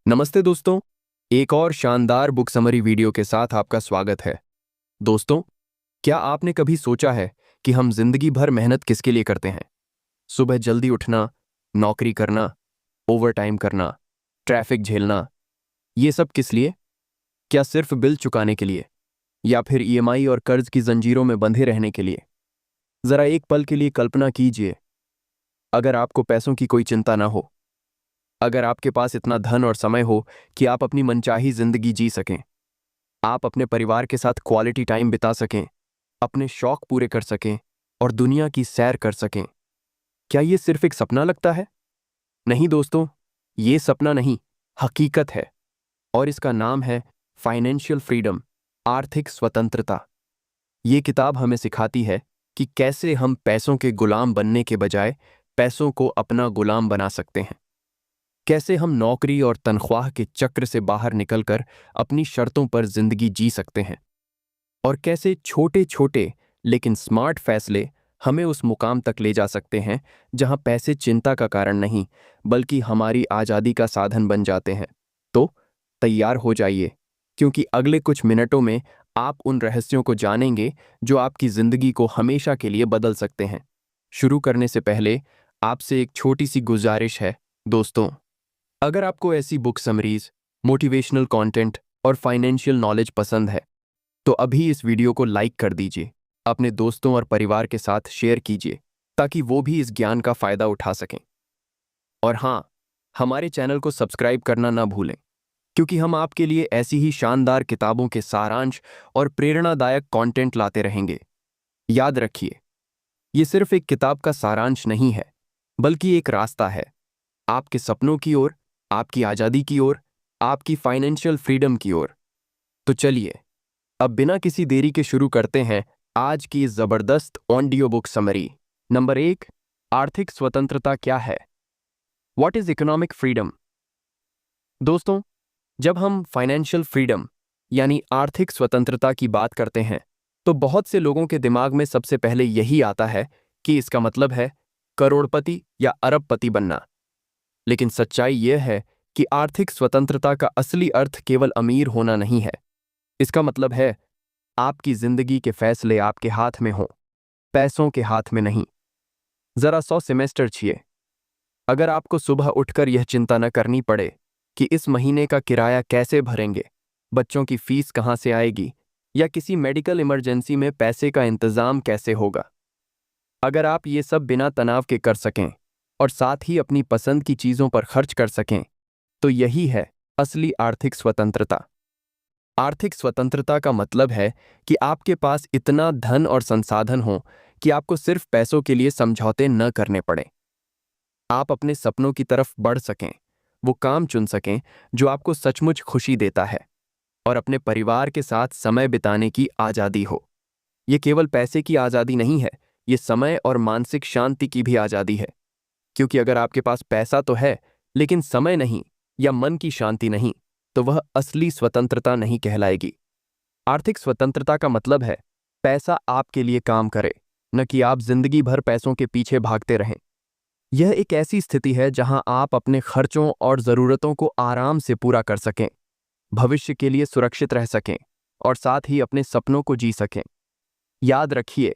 नमस्ते दोस्तों। एक और शानदार बुक समरी वीडियो के साथ आपका स्वागत है। दोस्तों, क्या आपने कभी सोचा है कि हम जिंदगी भर मेहनत किसके लिए करते हैं? सुबह जल्दी उठना, नौकरी करना, ओवरटाइम करना, ट्रैफिक झेलना, ये सब किस लिए? क्या सिर्फ बिल चुकाने के लिए, या फिर ईएमआई और कर्ज की जंजीरों में बंधे रहने के लिए? जरा एक पल के लिए कल्पना कीजिए, अगर आपको पैसों की कोई चिंता ना हो, अगर आपके पास इतना धन और समय हो कि आप अपनी मनचाही जिंदगी जी सकें, आप अपने परिवार के साथ क्वालिटी टाइम बिता सकें, अपने शौक पूरे कर सकें और दुनिया की सैर कर सकें। क्या ये सिर्फ एक सपना लगता है? नहीं दोस्तों, ये सपना नहीं, हकीकत है। और इसका नाम है फाइनेंशियल फ्रीडम, आर्थिक स्वतंत्रता। ये किताब हमें सिखाती है कि कैसे हम पैसों के गुलाम बनने के बजाय पैसों को अपना गुलाम बना सकते हैं। कैसे हम नौकरी और तनख्वाह के चक्र से बाहर निकलकर अपनी शर्तों पर जिंदगी जी सकते हैं। और कैसे छोटे छोटे लेकिन स्मार्ट फैसले हमें उस मुकाम तक ले जा सकते हैं जहां पैसे चिंता का कारण नहीं, बल्कि हमारी आज़ादी का साधन बन जाते हैं। तो तैयार हो जाइए, क्योंकि अगले कुछ मिनटों में आप उन रहस्यों को जानेंगे जो आपकी जिंदगी को हमेशा के लिए बदल सकते हैं। शुरू करने से पहले आपसे एक छोटी सी गुजारिश है दोस्तों। अगर आपको ऐसी बुक समरीज, मोटिवेशनल कंटेंट और फाइनेंशियल नॉलेज पसंद है, तो अभी इस वीडियो को लाइक कर दीजिए, अपने दोस्तों और परिवार के साथ शेयर कीजिए, ताकि वो भी इस ज्ञान का फायदा उठा सकें। और हाँ, हमारे चैनल को सब्सक्राइब करना ना भूलें, क्योंकि हम आपके लिए ऐसी ही शानदार किताबों के सारांश और प्रेरणादायक कंटेंट लाते रहेंगे। याद रखिए, ये सिर्फ एक किताब का सारांश नहीं है, बल्कि एक रास्ता है आपके सपनों की ओर, आपकी आज़ादी की ओर, आपकी फाइनेंशियल फ्रीडम की ओर। तो चलिए, अब बिना किसी देरी के शुरू करते हैं आज की इस जबरदस्त ऑडियो बुक समरी। नंबर 1, आर्थिक स्वतंत्रता क्या है? What is economic freedom? दोस्तों, जब हम फाइनेंशियल फ्रीडम यानी आर्थिक स्वतंत्रता की बात करते हैं, तो बहुत से लोगों के दिमाग में सबसे पहले यही आता है कि इसका मतलब है करोड़पति या अरबपति बनना। लेकिन सच्चाई यह है कि आर्थिक स्वतंत्रता का असली अर्थ केवल अमीर होना नहीं है। इसका मतलब है आपकी जिंदगी के फैसले आपके हाथ में हों, पैसों के हाथ में नहीं। जरा 100 सेमेस्टर छिए। अगर आपको सुबह उठकर यह चिंता न करनी पड़े कि इस महीने का किराया कैसे भरेंगे, बच्चों की फीस कहाँ से आएगी, या किसी मेडिकल इमरजेंसी में पैसे का इंतजाम कैसे होगा। अगर आप ये सब बिना तनाव के कर सकें और साथ ही अपनी पसंद की चीज़ों पर खर्च कर सकें, तो यही है असली आर्थिक स्वतंत्रता। आर्थिक स्वतंत्रता का मतलब है कि आपके पास इतना धन और संसाधन हो कि आपको सिर्फ पैसों के लिए समझौते न करने पड़े। आप अपने सपनों की तरफ बढ़ सकें, वो काम चुन सकें जो आपको सचमुच खुशी देता है, और अपने परिवार के साथ समय बिताने की आज़ादी हो। ये केवल पैसे की आज़ादी नहीं है, ये समय और मानसिक शांति की भी आज़ादी है। क्योंकि अगर आपके पास पैसा तो है, लेकिन समय नहीं या मन की शांति नहीं, तो वह असली स्वतंत्रता नहीं कहलाएगी। आर्थिक स्वतंत्रता का मतलब है पैसा आपके लिए काम करे, न कि आप जिंदगी भर पैसों के पीछे भागते रहें। यह एक ऐसी स्थिति है जहां आप अपने खर्चों और ज़रूरतों को आराम से पूरा कर सकें, भविष्य के लिए सुरक्षित रह सकें और साथ ही अपने सपनों को जी सकें। याद रखिए,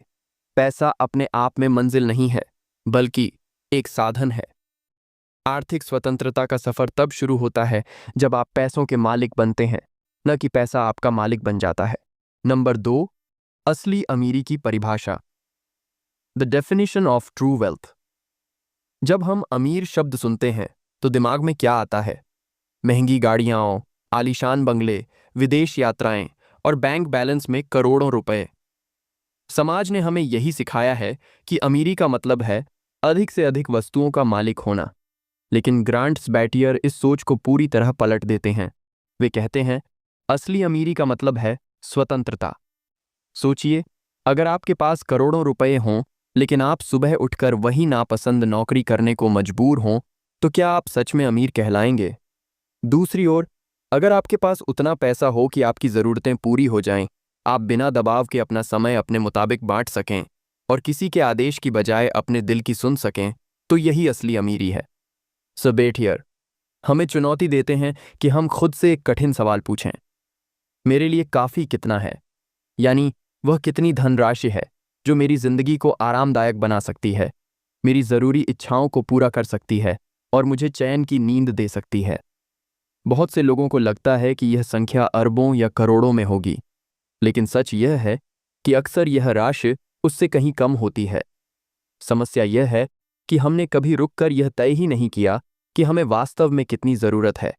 पैसा अपने आप में मंजिल नहीं है, बल्कि एक साधन है। आर्थिक स्वतंत्रता का सफर तब शुरू होता है जब आप पैसों के मालिक बनते हैं, न कि पैसा आपका मालिक बन जाता है। नंबर 2, असली अमीरी की परिभाषा। The definition of true wealth. जब हम अमीर शब्द सुनते हैं तो दिमाग में क्या आता है? महंगी गाड़ियां, आलीशान बंगले, विदेश यात्राएं और बैंक बैलेंस में करोड़ों रुपए। समाज ने हमें यही सिखाया है कि अमीरी का मतलब है अधिक से अधिक वस्तुओं का मालिक होना। लेकिन ग्रांट्स बैटियर इस सोच को पूरी तरह पलट देते हैं। वे कहते हैं असली अमीरी का मतलब है स्वतंत्रता। सोचिए, अगर आपके पास करोड़ों रुपए हों, लेकिन आप सुबह उठकर वही नापसंद नौकरी करने को मजबूर हों, तो क्या आप सच में अमीर कहलाएंगे? दूसरी ओर, अगर आपके पास उतना पैसा हो कि आपकी ज़रूरतें पूरी हो जाएं, आप बिना दबाव के अपना समय अपने मुताबिक बांट सकें और किसी के आदेश की बजाय अपने दिल की सुन सकें, तो यही असली अमीरी है। सो बेट हियर, हमें चुनौती देते हैं कि हम खुद से एक कठिन सवाल पूछें। मेरे लिए काफ़ी कितना है? यानी वह कितनी धनराशि है जो मेरी जिंदगी को आरामदायक बना सकती है, मेरी ज़रूरी इच्छाओं को पूरा कर सकती है और मुझे चैन की नींद दे सकती है। बहुत से लोगों को लगता है कि यह संख्या अरबों या करोड़ों में होगी, लेकिन सच यह है कि अक्सर यह राशि उससे कहीं कम होती है। समस्या यह है कि हमने कभी रुककर यह तय ही नहीं किया कि हमें वास्तव में कितनी ज़रूरत है।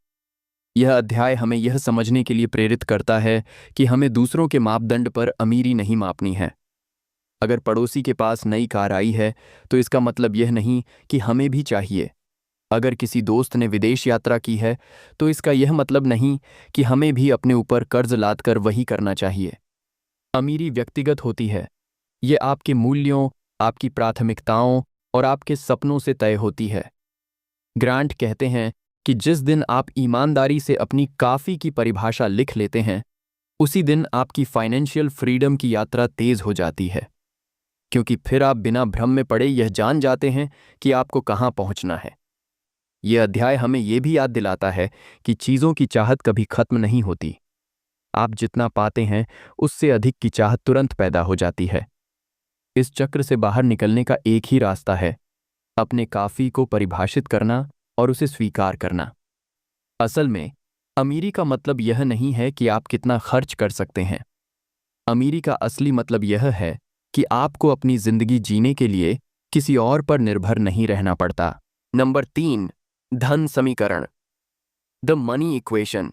यह अध्याय हमें यह समझने के लिए प्रेरित करता है कि हमें दूसरों के मापदंड पर अमीरी नहीं मापनी है। अगर पड़ोसी के पास नई कार आई है तो इसका मतलब यह नहीं कि हमें भी चाहिए। अगर किसी दोस्त ने विदेश यात्रा की है तो इसका यह मतलब नहीं कि हमें भी अपने ऊपर कर्ज लादकर वही करना चाहिए। अमीरी व्यक्तिगत होती है। ये आपके मूल्यों, आपकी प्राथमिकताओं और आपके सपनों से तय होती है। ग्रांट कहते हैं कि जिस दिन आप ईमानदारी से अपनी काफ़ी की परिभाषा लिख लेते हैं, उसी दिन आपकी फाइनेंशियल फ्रीडम की यात्रा तेज हो जाती है, क्योंकि फिर आप बिना भ्रम में पड़े यह जान जाते हैं कि आपको कहाँ पहुंचना है। यह अध्याय हमें यह भी याद दिलाता है कि चीज़ों की चाहत कभी खत्म नहीं होती। आप जितना पाते हैं उससे अधिक की चाहत तुरंत पैदा हो जाती है। इस चक्र से बाहर निकलने का एक ही रास्ता है, अपने काफ़ी को परिभाषित करना और उसे स्वीकार करना। असल में अमीरी का मतलब यह नहीं है कि आप कितना खर्च कर सकते हैं। अमीरी का असली मतलब यह है कि आपको अपनी जिंदगी जीने के लिए किसी और पर निर्भर नहीं रहना पड़ता। नंबर 3, धन समीकरण, द मनी इक्वेशन।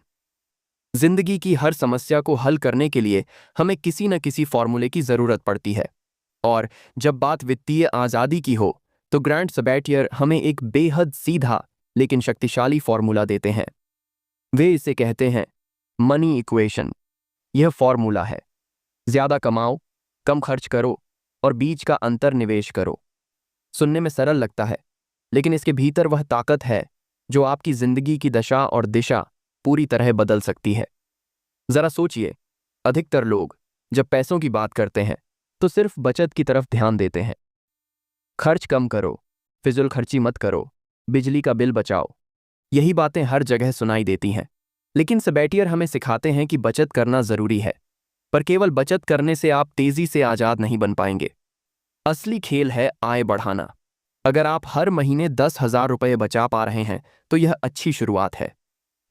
जिंदगी की हर समस्या को हल करने के लिए हमें किसी न किसी फॉर्मूले की जरूरत पड़ती है, और जब बात वित्तीय आज़ादी की हो तो ग्रांट सबैटियर हमें एक बेहद सीधा लेकिन शक्तिशाली फॉर्मूला देते हैं। वे इसे कहते हैं मनी इक्वेशन। यह फॉर्मूला है: ज्यादा कमाओ, कम खर्च करो और बीच का अंतर निवेश करो। सुनने में सरल लगता है, लेकिन इसके भीतर वह ताकत है जो आपकी जिंदगी की दशा और दिशा पूरी तरह बदल सकती है। जरा सोचिए, अधिकतर लोग जब पैसों की बात करते हैं तो सिर्फ बचत की तरफ ध्यान देते हैं। खर्च कम करो, फिजूल खर्ची मत करो, बिजली का बिल बचाओ, यही बातें हर जगह सुनाई देती हैं। लेकिन सबैटियर हमें सिखाते हैं कि बचत करना जरूरी है, पर केवल बचत करने से आप तेजी से आजाद नहीं बन पाएंगे। असली खेल है आय बढ़ाना। अगर आप हर महीने 10,000 रुपये बचा पा रहे हैं तो यह अच्छी शुरुआत है,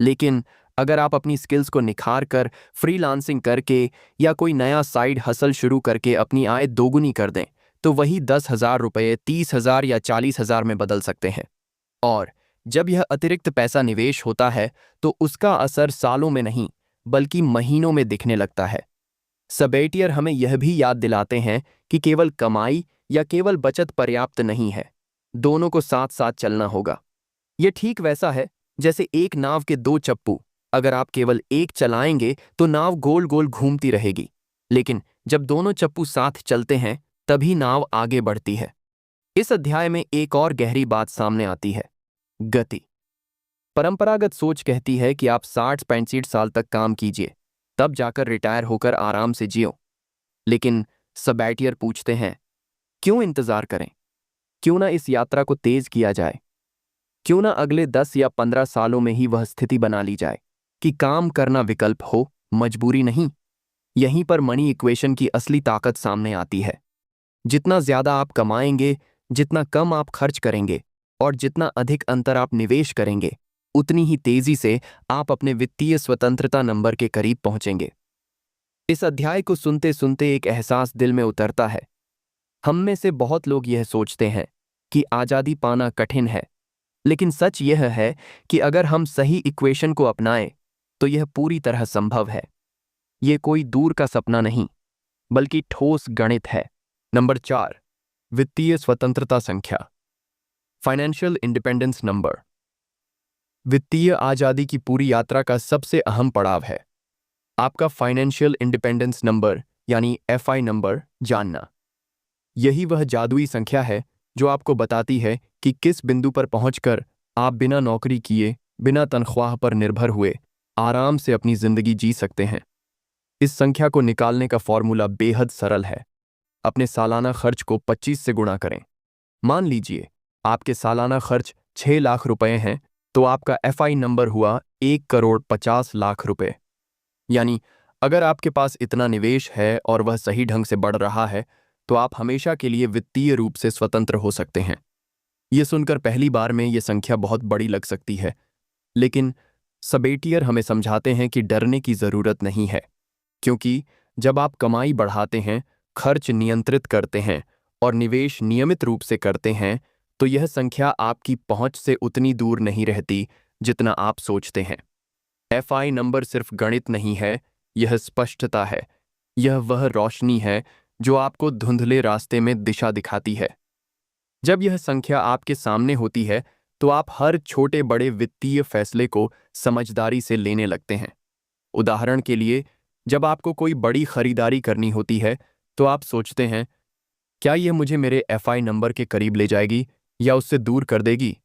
लेकिन अगर आप अपनी स्किल्स को निखार कर, फ्रीलांसिंग करके या कोई नया साइड हसल शुरू करके अपनी आय दोगुनी कर दें तो वही 10,000 रुपये 30,000 या 40,000 में बदल सकते हैं। और जब यह अतिरिक्त पैसा निवेश होता है तो उसका असर सालों में नहीं बल्कि महीनों में दिखने लगता है। सबैटियर हमें यह भी याद दिलाते हैं कि केवल कमाई या केवल बचत पर्याप्त नहीं है, दोनों को साथ साथ चलना होगा। यह ठीक वैसा है जैसे एक नाव के दो चप्पू। अगर आप केवल एक चलाएंगे तो नाव गोल गोल घूमती रहेगी, लेकिन जब दोनों चप्पू साथ चलते हैं तभी नाव आगे बढ़ती है। इस अध्याय में एक और गहरी बात सामने आती है: गति। परंपरागत सोच कहती है कि आप 60-65 साल तक काम कीजिए, तब जाकर रिटायर होकर आराम से जियो। लेकिन सबैटियर पूछते हैं, क्यों इंतजार करें? क्यों ना इस यात्रा को तेज किया जाए? क्यों ना अगले 10 या 15 सालों में ही वह स्थिति बना ली जाए कि काम करना विकल्प हो, मजबूरी नहीं। यहीं पर मनी इक्वेशन की असली ताकत सामने आती है। जितना ज्यादा आप कमाएंगे, जितना कम आप खर्च करेंगे और जितना अधिक अंतर आप निवेश करेंगे, उतनी ही तेजी से आप अपने वित्तीय स्वतंत्रता नंबर के करीब पहुंचेंगे। इस अध्याय को सुनते सुनते एक एहसास दिल में उतरता है। हम में से बहुत लोग यह सोचते हैं कि आज़ादी पाना कठिन है, लेकिन सच यह है कि अगर हम सही इक्वेशन को अपनाएं तो यह पूरी तरह संभव है। यह कोई दूर का सपना नहीं बल्कि ठोस गणित है। नंबर 4, वित्तीय स्वतंत्रता संख्या, फाइनेंशियल इंडिपेंडेंस नंबर। वित्तीय आज़ादी की पूरी यात्रा का सबसे अहम पड़ाव है आपका फाइनेंशियल इंडिपेंडेंस नंबर यानी FI नंबर जानना। यही वह जादुई संख्या है जो आपको बताती है कि किस बिंदु पर पहुंचकर आप बिना नौकरी किए, बिना तनख्वाह पर निर्भर हुए आराम से अपनी जिंदगी जी सकते हैं। इस संख्या को निकालने का फॉर्मूला बेहद सरल है। अपने सालाना खर्च को 25 से गुणा करें। मान लीजिए आपके सालाना खर्च 6 लाख रुपए हैं तो आपका एफआई नंबर हुआ 1,50,00,000 रुपए। यानी अगर आपके पास इतना निवेश है और वह सही ढंग से बढ़ रहा है तो आप हमेशा के लिए वित्तीय रूप से स्वतंत्र हो सकते हैं। ये सुनकर पहली बार में ये संख्या बहुत बड़ी लग सकती है, लेकिन सबेटियर हमें समझाते हैं कि डरने की जरूरत नहीं है, क्योंकि जब आप कमाई बढ़ाते हैं, खर्च नियंत्रित करते हैं और निवेश नियमित रूप से करते हैं तो यह संख्या आपकी पहुंच से उतनी दूर नहीं रहती जितना आप सोचते हैं। एफआई नंबर सिर्फ गणित नहीं है, यह स्पष्टता है। यह वह रोशनी है जो आपको धुंधले रास्ते में दिशा दिखाती है। जब यह संख्या आपके सामने होती है तो आप हर छोटे बड़े वित्तीय फैसले को समझदारी से लेने लगते हैं। उदाहरण के लिए, जब आपको कोई बड़ी खरीदारी करनी होती है तो आप सोचते हैं, क्या यह मुझे मेरे एफआई नंबर के करीब ले जाएगी या उससे दूर कर देगी?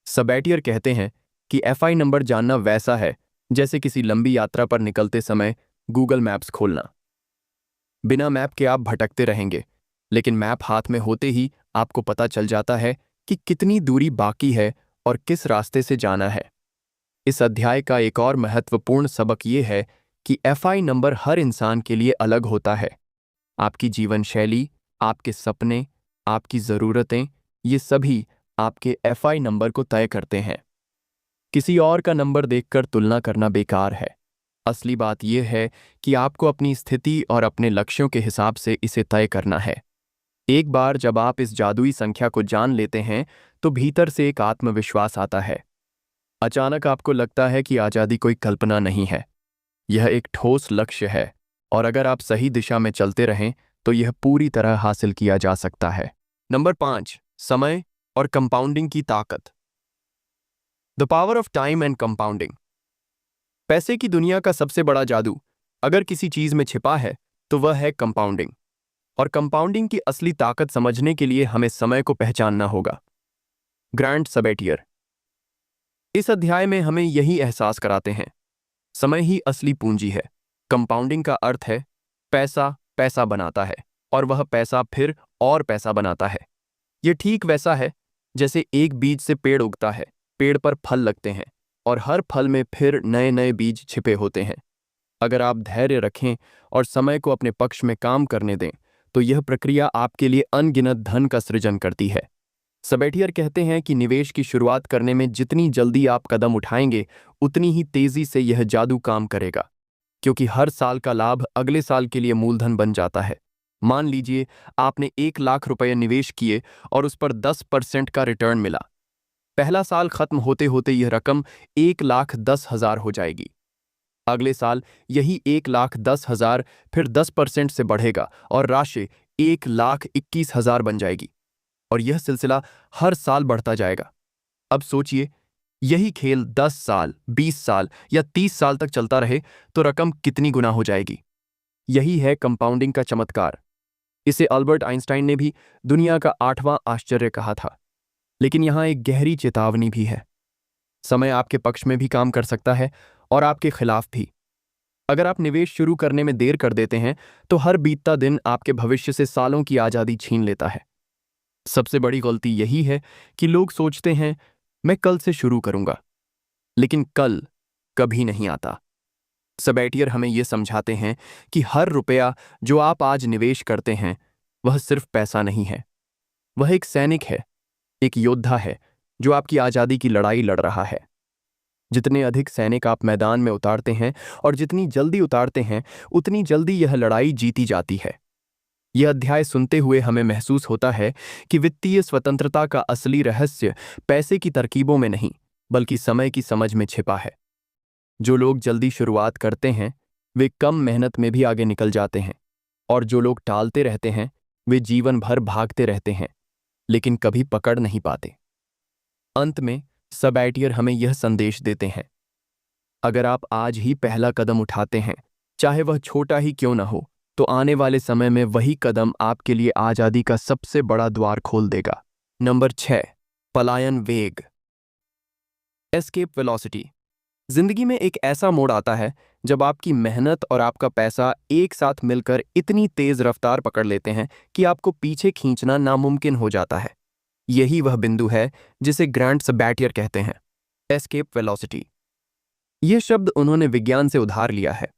सबैटियर कहते हैं कि एफआई नंबर जानना वैसा है जैसे किसी लंबी यात्रा पर निकलते समय गूगल मैप्स खोलना। बिना मैप के आप भटकते रहेंगे, लेकिन मैप हाथ में होते ही आपको पता चल जाता है कि कितनी दूरी बाकी है और किस रास्ते से जाना है। इस अध्याय का एक और महत्वपूर्ण सबक ये है कि एफआई नंबर हर इंसान के लिए अलग होता है। आपकी जीवन शैली, आपके सपने, आपकी ज़रूरतें, ये सभी आपके एफआई नंबर को तय करते हैं। किसी और का नंबर देखकर तुलना करना बेकार है। असली बात यह है कि आपको अपनी स्थिति और अपने लक्ष्यों के हिसाब से इसे तय करना है। एक बार जब आप इस जादुई संख्या को जान लेते हैं तो भीतर से एक आत्मविश्वास आता है। अचानक आपको लगता है कि आज़ादी कोई कल्पना नहीं है, यह एक ठोस लक्ष्य है और अगर आप सही दिशा में चलते रहें तो यह पूरी तरह हासिल किया जा सकता है। नंबर 5, समय और कंपाउंडिंग की ताकत। The power of time and compounding. पैसे की दुनिया का सबसे बड़ा जादू अगर किसी चीज में छिपा है तो वह है कंपाउंडिंग। और कंपाउंडिंग की असली ताकत समझने के लिए हमें समय को पहचानना होगा। ग्रांट सबैटियर इस अध्याय में हमें यही एहसास कराते हैं, समय ही असली पूंजी है। कंपाउंडिंग का अर्थ है पैसा पैसा बनाता है और वह पैसा फिर और पैसा बनाता है। यह ठीक वैसा है जैसे एक बीज से पेड़ उगता है, पेड़ पर फल लगते हैं और हर फल में फिर नए नए बीज छिपे होते हैं। अगर आप धैर्य रखें और समय को अपने पक्ष में काम करने दें तो यह प्रक्रिया आपके लिए अनगिनत धन का सृजन करती है। सबैटियर कहते हैं कि निवेश की शुरुआत करने में जितनी जल्दी आप कदम उठाएंगे उतनी ही तेजी से यह जादू काम करेगा, क्योंकि हर साल का लाभ अगले साल के लिए मूलधन बन जाता है। मान लीजिए आपने 1,00,000 रुपये निवेश किए और उस पर 10% का रिटर्न मिला। पहला साल खत्म होते होते यह रकम 1,10,000 हो जाएगी। अगले साल यही 1,10,000 फिर 10% से बढ़ेगा और राशि 1,21,000 बन जाएगी और यह सिलसिला हर साल बढ़ता जाएगा। अब सोचिए, यही खेल 10 साल, 20 साल या 30 साल तक चलता रहे तो रकम कितनी गुना हो जाएगी। यही है कंपाउंडिंग का चमत्कार। इसे अल्बर्ट आइंस्टाइन ने भी दुनिया का 8वां आश्चर्य कहा था। लेकिन यहाँ एक गहरी चेतावनी भी है। समय आपके पक्ष में भी काम कर सकता है और आपके खिलाफ भी। अगर आप निवेश शुरू करने में देर कर देते हैं तो हर बीतता दिन आपके भविष्य से सालों की आज़ादी छीन लेता है। सबसे बड़ी गलती यही है कि लोग सोचते हैं मैं कल से शुरू करूंगा, लेकिन कल कभी नहीं आता। सबैटियर हमें यह समझाते हैं कि हर रुपया जो आप आज निवेश करते हैं वह सिर्फ पैसा नहीं है, वह एक सैनिक है, एक योद्धा है जो आपकी आज़ादी की लड़ाई लड़ रहा है। जितने अधिक सैनिक आप मैदान में उतारते हैं और जितनी जल्दी उतारते हैं उतनी जल्दी यह लड़ाई जीती जाती है। यह अध्याय सुनते हुए हमें महसूस होता है कि वित्तीय स्वतंत्रता का असली रहस्य पैसे की तरकीबों में नहीं बल्कि समय की समझ में छिपा है। जो लोग जल्दी शुरुआत करते हैं वे कम मेहनत में भी आगे निकल जाते हैं और जो लोग टालते रहते हैं वे जीवन भर भागते रहते हैं लेकिन कभी पकड़ नहीं पाते। अंत में सबैटियर हमें यह संदेश देते हैं, अगर आप आज ही पहला कदम उठाते हैं, चाहे वह छोटा ही क्यों न हो, तो आने वाले समय में वही कदम आपके लिए आज़ादी का सबसे बड़ा द्वार खोल देगा। नंबर 6, पलायन वेग। Escape velocity. जिंदगी में एक ऐसा मोड़ आता है जब आपकी मेहनत और आपका पैसा एक साथ मिलकर इतनी तेज रफ्तार पकड़ लेते हैं कि आपको पीछे खींचना नामुमकिन हो जाता है। यही वह बिंदु है जिसे ग्रांट सबैटियर कहते हैं, एस्केप वेलोसिटी। यह शब्द उन्होंने विज्ञान से उधार लिया है।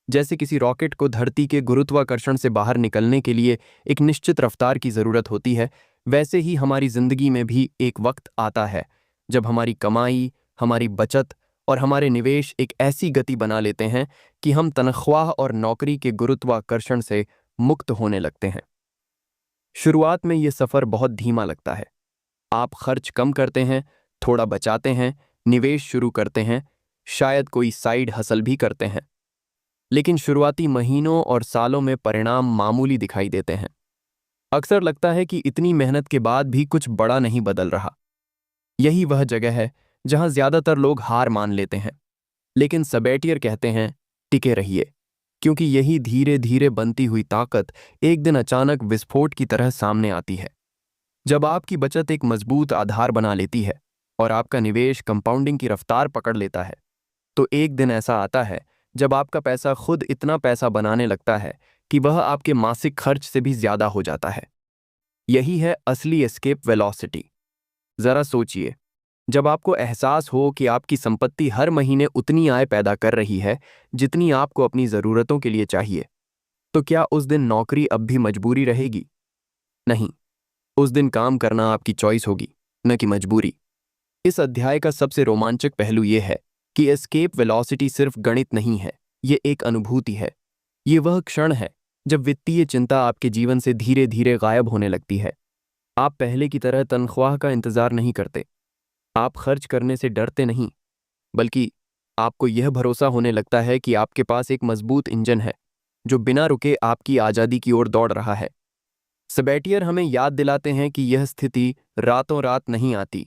जैसे किसी रॉकेट को धरती के गुरुत्वाकर्षण से बाहर निकलने के लिए एक निश्चित रफ्तार की जरूरत होती है, वैसे ही हमारी जिंदगी में भी एक वक्त आता है जब हमारी कमाई, हमारी बचत और हमारे निवेश एक ऐसी गति बना लेते हैं कि हम तनख्वाह और नौकरी के गुरुत्वाकर्षण से मुक्त होने लगते हैं। शुरुआत में यह सफर बहुत धीमा लगता है। आप खर्च कम करते हैं, थोड़ा बचाते हैं, निवेश शुरू करते हैं, शायद कोई साइड हसल भी करते हैं। लेकिन शुरुआती महीनों और सालों में परिणाम मामूली दिखाई देते हैं। अक्सर लगता है कि इतनी मेहनत के बाद भी कुछ बड़ा नहीं बदल रहा। यही वह जगह है जहां ज्यादातर लोग हार मान लेते हैं। लेकिन सबैटियर कहते हैं, टिके रहिए, क्योंकि यही धीरे धीरे बनती हुई ताकत एक दिन अचानक विस्फोट की तरह सामने आती है। जब आपकी बचत एक मजबूत आधार बना लेती है और आपका निवेश कंपाउंडिंग की रफ्तार पकड़ लेता है, तो एक दिन ऐसा आता है जब आपका पैसा खुद इतना पैसा बनाने लगता है कि वह आपके मासिक खर्च से भी ज्यादा हो जाता है। यही है असली एस्केप वेलोसिटी। जरा सोचिए, जब आपको एहसास हो कि आपकी संपत्ति हर महीने उतनी आय पैदा कर रही है जितनी आपको अपनी जरूरतों के लिए चाहिए, तो क्या उस दिन नौकरी अब भी मजबूरी रहेगी? नहीं, उस दिन काम करना आपकी चॉइस होगी, न कि मजबूरी। इस अध्याय का सबसे रोमांचक पहलू यह है कि एस्केप वेलोसिटी सिर्फ गणित नहीं है, ये एक अनुभूति है। ये वह क्षण है जब वित्तीय चिंता आपके जीवन से धीरे धीरे गायब होने लगती है। आप पहले की तरह तनख्वाह का इंतजार नहीं करते, आप खर्च करने से डरते नहीं, बल्कि आपको यह भरोसा होने लगता है कि आपके पास एक मजबूत इंजन है जो बिना रुके आपकी आज़ादी की ओर दौड़ रहा है। सबैटियर हमें याद दिलाते हैं कि यह स्थिति रातों रात नहीं आती,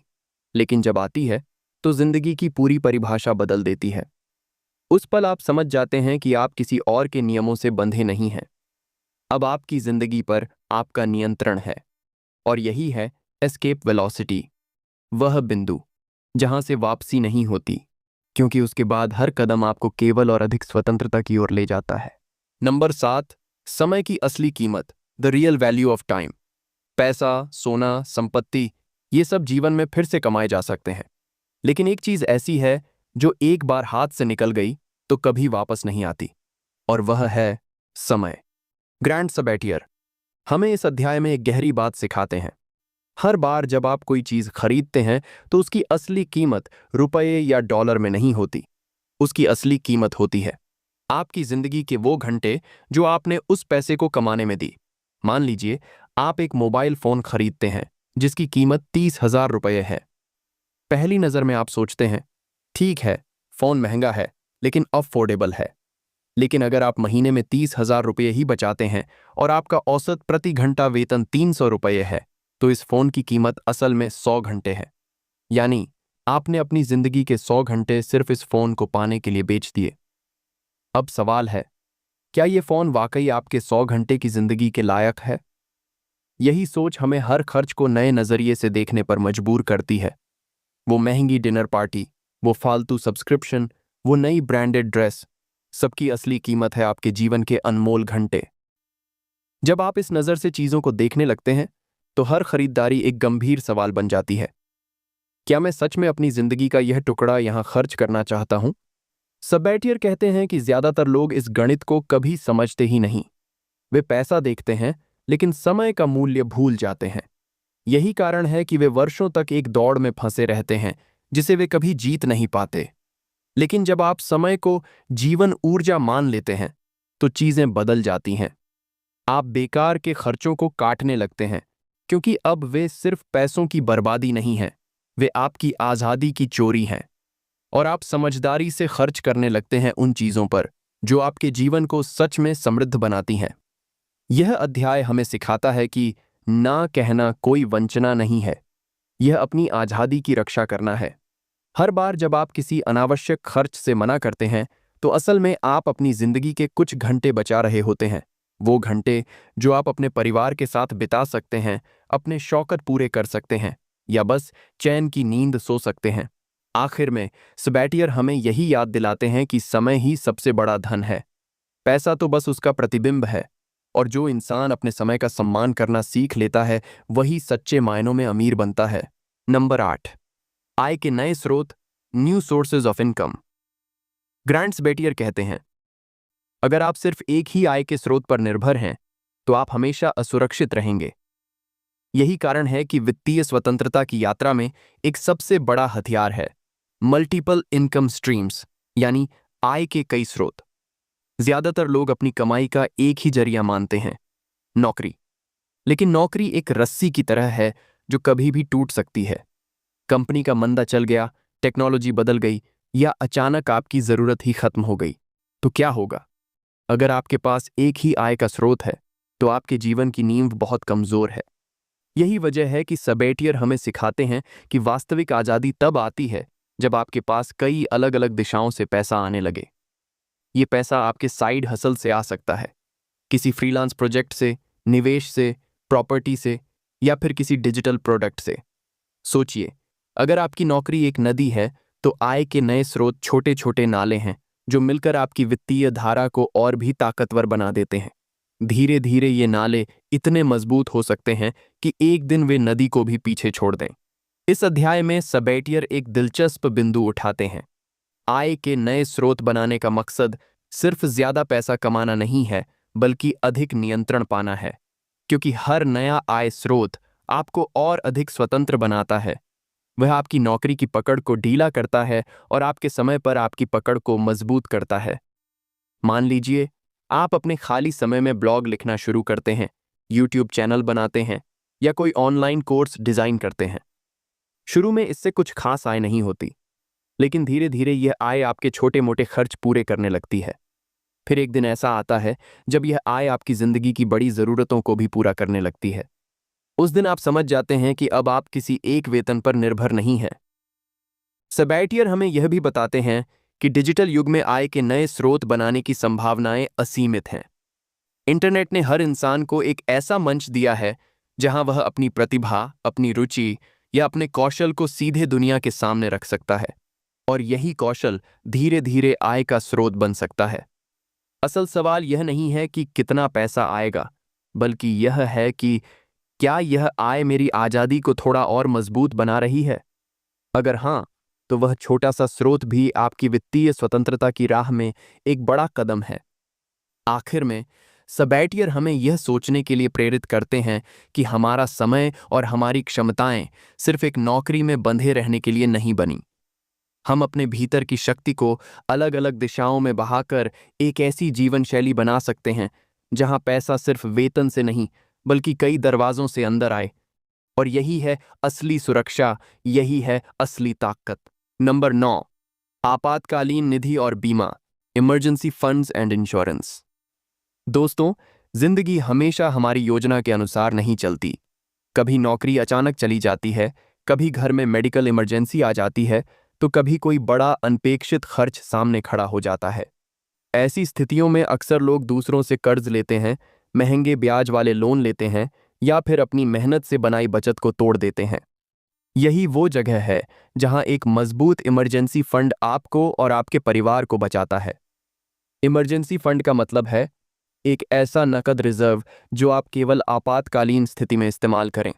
लेकिन जब आती है तो जिंदगी की पूरी परिभाषा बदल देती है। उस पल आप समझ जाते हैं कि आप किसी और के नियमों से बंधे नहीं हैं। अब आपकी जिंदगी पर आपका नियंत्रण है। और यही है एस्केप वेलोसिटी, वह बिंदु जहां से वापसी नहीं होती, क्योंकि उसके बाद हर कदम आपको केवल और अधिक स्वतंत्रता की ओर ले जाता है। नंबर 7, समय की असली कीमत, the real value of time. पैसा, सोना, संपत्ति, ये सब जीवन में फिर से कमाए जा सकते हैं, लेकिन एक चीज ऐसी है जो एक बार हाथ से निकल गई तो कभी वापस नहीं आती, और वह है समय। ग्रांट सबैटियर हमें इस अध्याय में एक गहरी बात सिखाते हैं। हर बार जब आप कोई चीज खरीदते हैं तो उसकी असली कीमत रुपये या डॉलर में नहीं होती, उसकी असली कीमत होती है आपकी जिंदगी के वो घंटे जो आपने उस पैसे को कमाने में दी। मान लीजिए आप एक मोबाइल फोन खरीदते हैं जिसकी कीमत 30,000 रुपये है। पहली नजर में आप सोचते हैं, ठीक है, फोन महंगा है लेकिन अफोर्डेबल है। लेकिन अगर आप महीने में 30,000 रुपये ही बचाते हैं और आपका औसत प्रति घंटा वेतन 300 रुपये है, तो इस फोन की कीमत असल में 100 घंटे है। यानी आपने अपनी जिंदगी के 100 घंटे सिर्फ इस फोन को पाने के लिए बेच दिए। अब सवाल है, क्या ये फोन वाकई आपके 100 घंटे की जिंदगी के लायक है? यही सोच हमें हर खर्च को नए नजरिए से देखने पर मजबूर करती है। वो महंगी डिनर पार्टी, वो फालतू सब्सक्रिप्शन, वो नई ब्रांडेड ड्रेस, सबकी असली कीमत है आपके जीवन के अनमोल घंटे। जब आप इस नज़र से चीज़ों को देखने लगते हैं तो हर खरीदारी एक गंभीर सवाल बन जाती है। क्या मैं सच में अपनी जिंदगी का यह टुकड़ा यहां खर्च करना चाहता हूं? सबैटियर कहते हैं कि ज्यादातर लोग इस गणित को कभी समझते ही नहीं। वे पैसा देखते हैं लेकिन समय का मूल्य भूल जाते हैं। यही कारण है कि वे वर्षों तक एक दौड़ में फंसे रहते हैं जिसे वे कभी जीत नहीं पाते। लेकिन जब आप समय को जीवन ऊर्जा मान लेते हैं तो चीजें बदल जाती हैं। आप बेकार के खर्चों को काटने लगते हैं, क्योंकि अब वे सिर्फ पैसों की बर्बादी नहीं हैं, वे आपकी आज़ादी की चोरी हैं। और आप समझदारी से खर्च करने लगते हैं उन चीज़ों पर जो आपके जीवन को सच में समृद्ध बनाती हैं। यह अध्याय हमें सिखाता है कि ना कहना कोई वंचना नहीं है, यह अपनी आज़ादी की रक्षा करना है। हर बार जब आप किसी अनावश्यक खर्च से मना करते हैं तो असल में आप अपनी जिंदगी के कुछ घंटे बचा रहे होते हैं, वो घंटे जो आप अपने परिवार के साथ बिता सकते हैं, अपने शौकत पूरे कर सकते हैं, या बस चैन की नींद सो सकते हैं। आखिर में सबैटियर हमें यही याद दिलाते हैं कि समय ही सबसे बड़ा धन है। पैसा तो बस उसका प्रतिबिंब है। और जो इंसान अपने समय का सम्मान करना सीख लेता है वही सच्चे मायनों में अमीर बनता है। नंबर 8, आय के नए स्रोत, new sources of income. Grants बेटियर कहते हैं, अगर आप सिर्फ एक ही आय के स्रोत पर निर्भर हैं तो आप हमेशा असुरक्षित रहेंगे। यही कारण है कि वित्तीय स्वतंत्रता की यात्रा में एक सबसे बड़ा हथियार है मल्टीपल इनकम स्ट्रीम्स, यानी आय के कई स्रोत। ज्यादातर लोग अपनी कमाई का एक ही जरिया मानते हैं, नौकरी। लेकिन नौकरी एक रस्सी की तरह है जो कभी भी टूट सकती है। कंपनी का मंदा चल गया, टेक्नोलॉजी बदल गई या अचानक आपकी जरूरत ही खत्म हो गई तो क्या होगा? अगर आपके पास एक ही आय का स्रोत है तो आपके जीवन की नींव बहुत कमजोर है। यही वजह है कि सबेटियर हमें सिखाते हैं कि वास्तविक आजादी तब आती है जब आपके पास कई अलग अलग दिशाओं से पैसा आने लगे। ये पैसा आपके साइड हसल से आ सकता है, किसी फ्रीलांस प्रोजेक्ट से, निवेश से, प्रॉपर्टी से या फिर किसी डिजिटल प्रोडक्ट से। सोचिए, अगर आपकी नौकरी एक नदी है तो आय के नए स्रोत छोटे छोटे नाले हैं जो मिलकर आपकी वित्तीय धारा को और भी ताकतवर बना देते हैं। धीरे धीरे ये नाले इतने मजबूत हो सकते हैं कि एक दिन वे नदी को भी पीछे छोड़ दें। इस अध्याय में सबेटियर एक दिलचस्प बिंदु उठाते हैं। आय के नए स्रोत बनाने का मकसद सिर्फ ज्यादा पैसा कमाना नहीं है, बल्कि अधिक नियंत्रण पाना है, क्योंकि हर नया आय स्रोत आपको और अधिक स्वतंत्र बनाता है। वह आपकी नौकरी की पकड़ को ढीला करता है और आपके समय पर आपकी पकड़ को मजबूत करता है। मान लीजिए, आप अपने खाली समय में ब्लॉग लिखना शुरू करते हैं, यूट्यूब चैनल बनाते हैं या कोई ऑनलाइन कोर्स डिजाइन करते हैं। शुरू में इससे कुछ खास आय नहीं होती, लेकिन धीरे धीरे यह आय आपके छोटे मोटे खर्च पूरे करने लगती है। फिर एक दिन ऐसा आता है जब यह आय आपकी जिंदगी की बड़ी जरूरतों को भी पूरा करने लगती है। उस दिन आप समझ जाते हैं कि अब आप किसी एक वेतन पर निर्भर नहीं हैं। सबेटियर हमें यह भी बताते हैं कि डिजिटल युग में आय के नए स्रोत बनाने की संभावनाएं असीमित हैं। इंटरनेट ने हर इंसान को एक ऐसा मंच दिया है जहां वह अपनी प्रतिभा, अपनी रुचि या अपने कौशल को सीधे दुनिया के सामने रख सकता है, और यही कौशल धीरे धीरे आय का स्रोत बन सकता है। असल सवाल यह नहीं है कि कितना पैसा आएगा, बल्कि यह है कि क्या यह आय मेरी आजादी को थोड़ा और मजबूत बना रही है? अगर हां, तो वह छोटा सा स्रोत भी आपकी वित्तीय स्वतंत्रता की राह में एक बड़ा कदम है। आखिर में सबेटियर हमें यह सोचने के लिए प्रेरित करते हैं कि हमारा समय और हमारी क्षमताएं सिर्फ एक नौकरी में बंधे रहने के लिए नहीं बनी। हम अपने भीतर की शक्ति को अलग अलग दिशाओं में बहाकर एक ऐसी जीवन शैली बना सकते हैं जहां पैसा सिर्फ वेतन से नहीं, बल्कि कई दरवाजों से अंदर आए। और यही है असली सुरक्षा, यही है असली ताकत। नंबर 9, आपातकालीन निधि और बीमा, इमरजेंसी फंड्स एंड इंश्योरेंस। दोस्तों, जिंदगी हमेशा हमारी योजना के अनुसार नहीं चलती। कभी नौकरी अचानक चली जाती है, कभी घर में मेडिकल इमरजेंसी आ जाती है, तो कभी कोई बड़ा अनपेक्षित खर्च सामने खड़ा हो जाता है। ऐसी स्थितियों में अक्सर लोग दूसरों से कर्ज लेते हैं, महंगे ब्याज वाले लोन लेते हैं या फिर अपनी मेहनत से बनाई बचत को तोड़ देते हैं। यही वो जगह है जहां एक मजबूत इमरजेंसी फंड आपको और आपके परिवार को बचाता है। इमरजेंसी फंड का मतलब है एक ऐसा नकद रिजर्व जो आप केवल आपातकालीन स्थिति में इस्तेमाल करें।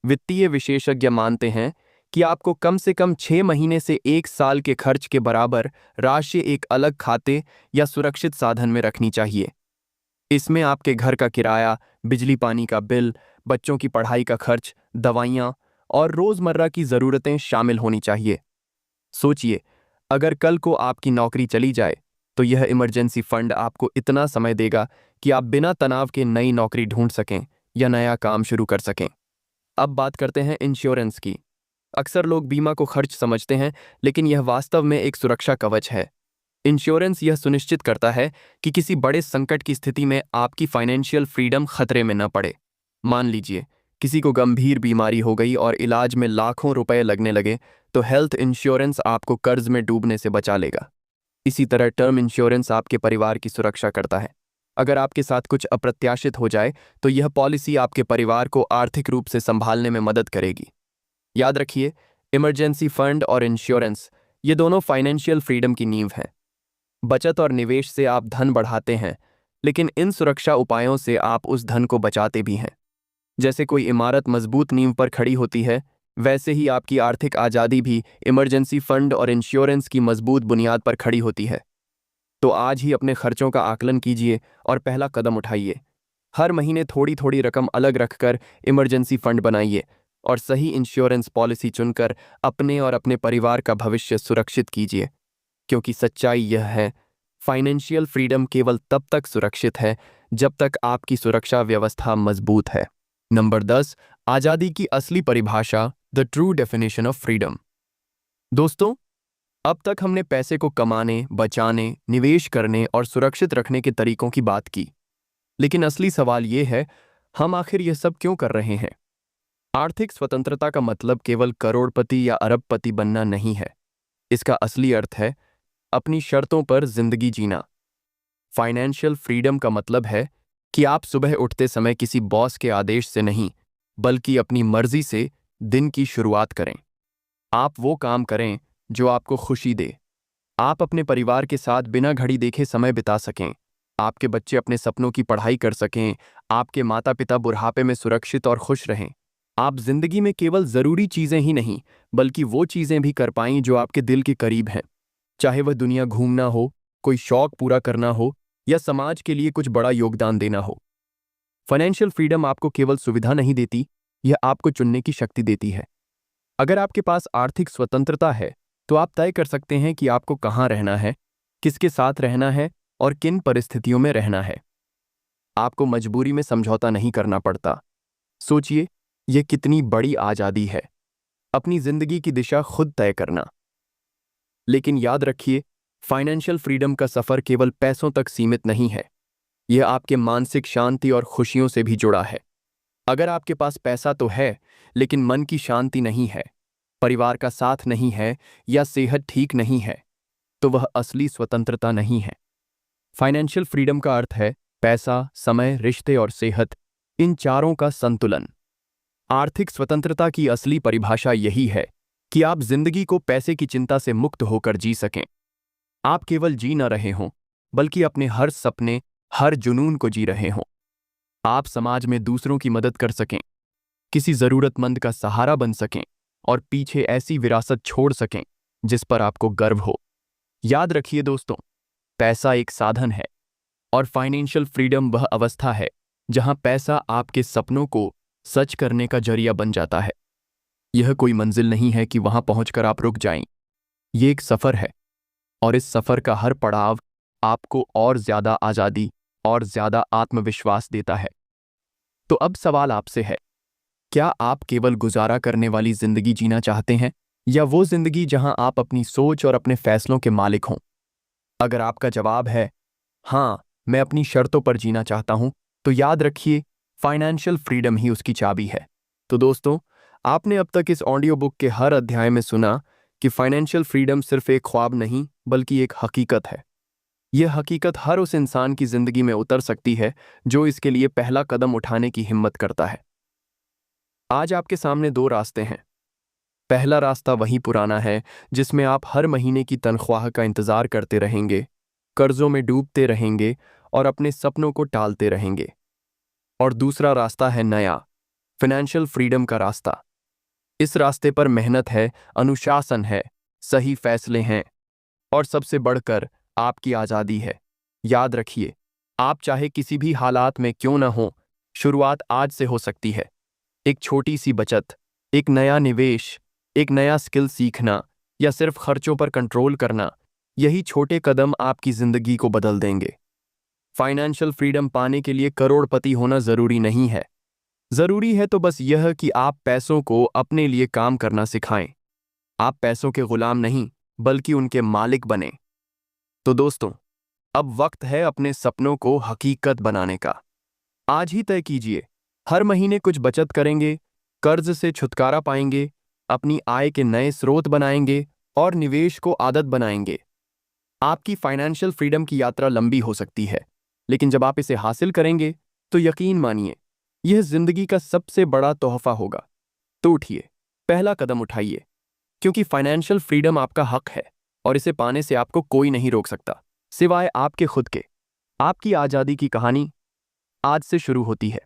वित्तीय विशेषज्ञ मानते हैं कि आपको कम से कम 6 महीने से 1 साल के खर्च के बराबर राशि एक अलग खाते या सुरक्षित साधन में रखनी चाहिए। इसमें आपके घर का किराया, बिजली पानी का बिल, बच्चों की पढ़ाई का खर्च, दवाइयाँ और रोजमर्रा की जरूरतें शामिल होनी चाहिए। सोचिए, अगर कल को आपकी नौकरी चली जाए तो यह इमरजेंसी फंड आपको इतना समय देगा कि आप बिना तनाव के नई नौकरी ढूंढ सकें या नया काम शुरू कर सकें। अब बात करते हैं इंश्योरेंस की। अक्सर लोग बीमा को खर्च समझते हैं, लेकिन यह वास्तव में एक सुरक्षा कवच है। इंश्योरेंस यह सुनिश्चित करता है कि किसी बड़े संकट की स्थिति में आपकी फाइनेंशियल फ्रीडम खतरे में न पड़े। मान लीजिए, किसी को गंभीर बीमारी हो गई और इलाज में लाखों रुपए लगने लगे, तो हेल्थ इंश्योरेंस आपको कर्ज में डूबने से बचा लेगा। इसी तरह टर्म इंश्योरेंस आपके परिवार की सुरक्षा करता है। अगर आपके साथ कुछ अप्रत्याशित हो जाए तो यह पॉलिसी आपके परिवार को आर्थिक रूप से संभालने में मदद करेगी। याद रखिए, इमरजेंसी फंड और इंश्योरेंस, ये दोनों फाइनेंशियल फ्रीडम की नींव हैं। बचत और निवेश से आप धन बढ़ाते हैं, लेकिन इन सुरक्षा उपायों से आप उस धन को बचाते भी हैं। जैसे कोई इमारत मजबूत नींव पर खड़ी होती है, वैसे ही आपकी आर्थिक आज़ादी भी इमरजेंसी फंड और इंश्योरेंस की मजबूत बुनियाद पर खड़ी होती है। तो आज ही अपने खर्चों का आकलन कीजिए और पहला कदम उठाइए। हर महीने थोड़ी थोड़ी रकम अलग रखकर इमरजेंसी फंड बनाइए और सही इंश्योरेंस पॉलिसी चुनकर अपने और अपने परिवार का भविष्य सुरक्षित कीजिए। क्योंकि सच्चाई यह है, फाइनेंशियल फ्रीडम केवल तब तक सुरक्षित है जब तक आपकी सुरक्षा व्यवस्था मजबूत है। नंबर 10, आज़ादी की असली परिभाषा, the true definition of freedom. दोस्तों, अब तक हमने पैसे को कमाने, बचाने, निवेश करने और सुरक्षित रखने के तरीकों की बात की। लेकिन असली सवाल यह है, हम आखिर यह सब क्यों कर रहे हैं? आर्थिक स्वतंत्रता का मतलब केवल करोड़पति या अरबपति बनना नहीं है। इसका असली अर्थ है अपनी शर्तों पर जिंदगी जीना। फाइनेंशियल फ्रीडम का मतलब है कि आप सुबह उठते समय किसी बॉस के आदेश से नहीं, बल्कि अपनी मर्जी से दिन की शुरुआत करें। आप वो काम करें जो आपको खुशी दे। आप अपने परिवार के साथ बिना घड़ी देखे समय बिता सकें। आपके बच्चे अपने सपनों की पढ़ाई कर सकें। आपके माता पिता बुढ़ापे में सुरक्षित और खुश रहें। आप जिंदगी में केवल जरूरी चीजें ही नहीं, बल्कि वो चीजें भी कर पाएं जो आपके दिल के करीब हैं। चाहे वह दुनिया घूमना हो, कोई शौक पूरा करना हो या समाज के लिए कुछ बड़ा योगदान देना हो। फाइनेंशियल फ्रीडम आपको केवल सुविधा नहीं देती, यह आपको चुनने की शक्ति देती है। अगर आपके पास आर्थिक स्वतंत्रता है, तो आप तय कर सकते हैं कि आपको कहाँ रहना है, किसके साथ रहना है और किन परिस्थितियों में रहना है। आपको मजबूरी में समझौता नहीं करना पड़ता। सोचिए, यह कितनी बड़ी आज़ादी है, अपनी जिंदगी की दिशा खुद तय करना। लेकिन याद रखिए, फाइनेंशियल फ्रीडम का सफर केवल पैसों तक सीमित नहीं है। यह आपके मानसिक शांति और खुशियों से भी जुड़ा है। अगर आपके पास पैसा तो है, लेकिन मन की शांति नहीं है, परिवार का साथ नहीं है या सेहत ठीक नहीं है, तो वह असली स्वतंत्रता नहीं है। फाइनेंशियल फ्रीडम का अर्थ है पैसा, समय, रिश्ते और सेहत, इन चारों का संतुलन। आर्थिक स्वतंत्रता की असली परिभाषा यही है कि आप जिंदगी को पैसे की चिंता से मुक्त होकर जी सकें। आप केवल जी न रहे हों, बल्कि अपने हर सपने, हर जुनून को जी रहे हों। आप समाज में दूसरों की मदद कर सकें, किसी जरूरतमंद का सहारा बन सकें और पीछे ऐसी विरासत छोड़ सकें जिस पर आपको गर्व हो। याद रखिए दोस्तों, पैसा एक साधन है और फाइनेंशियल फ्रीडम वह अवस्था है जहां पैसा आपके सपनों को सच करने का जरिया बन जाता है। यह कोई मंजिल नहीं है कि वहां पहुंचकर आप रुक जाएं। यह एक सफर है और इस सफर का हर पड़ाव आपको और ज्यादा आज़ादी और ज्यादा आत्मविश्वास देता है। तो अब सवाल आपसे है, क्या आप केवल गुजारा करने वाली जिंदगी जीना चाहते हैं या वो जिंदगी जहां आप अपनी सोच और अपने फैसलों के मालिक हों? अगर आपका जवाब है हां, मैं अपनी शर्तों पर जीना चाहता हूं, तो याद रखिए, फाइनेंशियल फ्रीडम ही उसकी चाबी है। तो दोस्तों, आपने अब तक इस ऑडियो बुक के हर अध्याय में सुना कि फाइनेंशियल फ्रीडम सिर्फ एक ख्वाब नहीं, बल्कि एक हकीकत है। यह हकीकत हर उस इंसान की जिंदगी में उतर सकती है जो इसके लिए पहला कदम उठाने की हिम्मत करता है। आज आपके सामने दो रास्ते हैं। पहला रास्ता वही पुराना है जिसमें आप हर महीने की तनख्वाह का इंतजार करते रहेंगे, कर्जों में डूबते रहेंगे और अपने सपनों को टालते रहेंगे। और दूसरा रास्ता है नया, फाइनेंशियल फ्रीडम का रास्ता। इस रास्ते पर मेहनत है, अनुशासन है, सही फैसले हैं और सबसे बढ़कर आपकी आज़ादी है। याद रखिए, आप चाहे किसी भी हालात में क्यों न हो, शुरुआत आज से हो सकती है। एक छोटी सी बचत, एक नया निवेश, एक नया स्किल सीखना या सिर्फ खर्चों पर कंट्रोल करना, यही छोटे कदम आपकी जिंदगी को बदल देंगे। फाइनेंशियल फ्रीडम पाने के लिए करोड़पति होना जरूरी नहीं है। जरूरी है तो बस यह कि आप पैसों को अपने लिए काम करना सिखाएं। आप पैसों के गुलाम नहीं, बल्कि उनके मालिक बने। तो दोस्तों, अब वक्त है अपने सपनों को हकीकत बनाने का। आज ही तय कीजिए, हर महीने कुछ बचत करेंगे, कर्ज से छुटकारा पाएंगे, अपनी आय के नए स्रोत बनाएंगे और निवेश को आदत बनाएंगे। आपकी फाइनेंशियल फ्रीडम की यात्रा लंबी हो सकती है, लेकिन जब आप इसे हासिल करेंगे तो यकीन मानिए, यह जिंदगी का सबसे बड़ा तोहफा होगा। तो उठिए, पहला कदम उठाइए, क्योंकि फाइनेंशियल फ्रीडम आपका हक है और इसे पाने से आपको कोई नहीं रोक सकता, सिवाय आपके खुद के। आपकी आज़ादी की कहानी आज से शुरू होती है।